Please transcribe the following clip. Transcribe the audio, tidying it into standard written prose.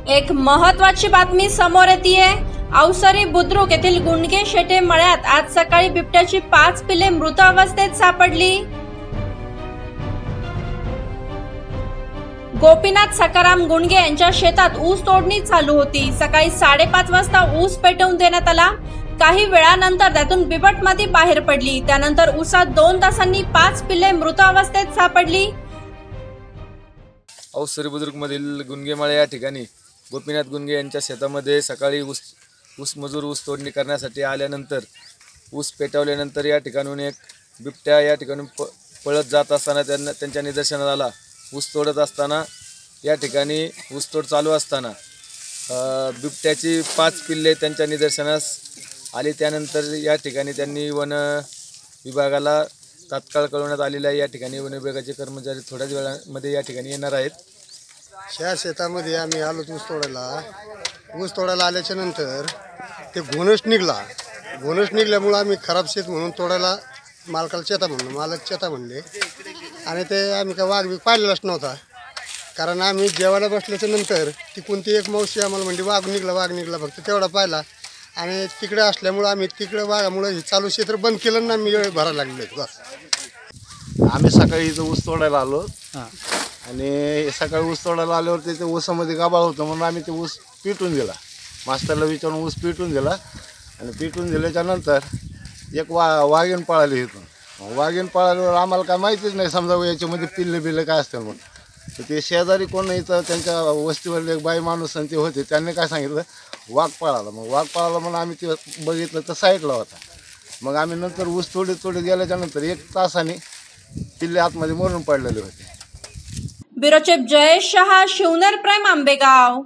एक महत्त्वाची बातमी समोर येतेय। अवसरी बुद्रुक येथील गुंडगे शेटे मळ्यात आज सकाळी बिबट्याची 5 पिल्ले मृत अवस्थेत सापडली। गोपीनाथ सकाराम गुंडगे यांच्या शेतात ऊस तोडणी चालू होती। सकाळी 5:30 वाजता ऊस पेटवून देण्यात आला। काही वेळानंतर त्यातून बिबट मादी बाहेर पडली। त्यानंतर ऊसात 2 तासांनी 5 पिल्ले मृत अवस्थेत सापडली। अवसरी बुद्रुक मधील गुंडगेमाळे या ठिकाणी गोपीनाथ गुंडगे यांच्या शेतामध्ये सकाळी ऊस मजूर ऊस तोडणी करण्यासाठी आल्यानंतर ऊस पेटवल्यानंतर या ठिकाणून एक बिबट्या या ठिकाणून पळत जात असताना त्यांच्या निदर्शनास आला। ऊस तोडत असताना या ठिकाणी ऊसतोड चालू असताना बिबट्याची 5 पिल्ले त्यांच्या निदर्शनास आली। त्यानंतर या ठिकाणी त्यांनी वन विभागाला तात्काळ कळवण्यात आलेल्या या ठिकाणी वन विभागाचे कर्मचारी थोड्याच वेळामध्ये या ठिकाणी येणार आहेत। या शेतामध्ये आम्ही आलो ऊस तोडायला आल्याच्या नंतर ते घोणस निघल्यामुळे आम्ही खराब शेत म्हणून तोडायला मालक चेता म्हणले आणि ते आम्ही काय वाघ बी पाहिलेलाच नव्हता। कारण आम्ही जेवायला बसल्याच्या नंतर ती कोणती एक मावशी आम्हाला म्हणली वाघ निघला फक्त तेवढा पाहिला आणि तिकडे असल्यामुळे आम्ही तिकडे वाघामुळे हे चालू क्षेत्र बंद केलं ना आम्ही वेळ भरायला लागले बस। आम्ही सकाळी इथं ऊस तोडायला आलो आणि सकाळी ऊस तोडायला आल्यावर ते ऊसामध्ये गाबाळ होतं म्हणून आम्ही ते ऊस पिटून दिला। मास्तरला विचारून ऊस पिटून दिला आणि पिटून दिल्याच्या नंतर एक वाघीण पळाली इथून। वाघीण पळाल्यावर आम्हाला काय माहितीच नाही समजा याच्यामध्ये पिल्ले काय असतात म्हणून। तर ते शेजारी कोण इथं त्यांच्या वस्तीवरले एक बाई माणूस आणि ते होते त्यांनी काय सांगितलं वाघ पळाला। मग वाघ पळाला म्हणून आम्ही ते बघितलं तर साईडला होता। मग आम्ही नंतर ऊस तोडीत गेल्याच्या नंतर 1 तासाने पिल्ले आतमध्ये मरून पडलेले होते। Bureau chief Jayesh Shah, Shivner prime, Ambegaon.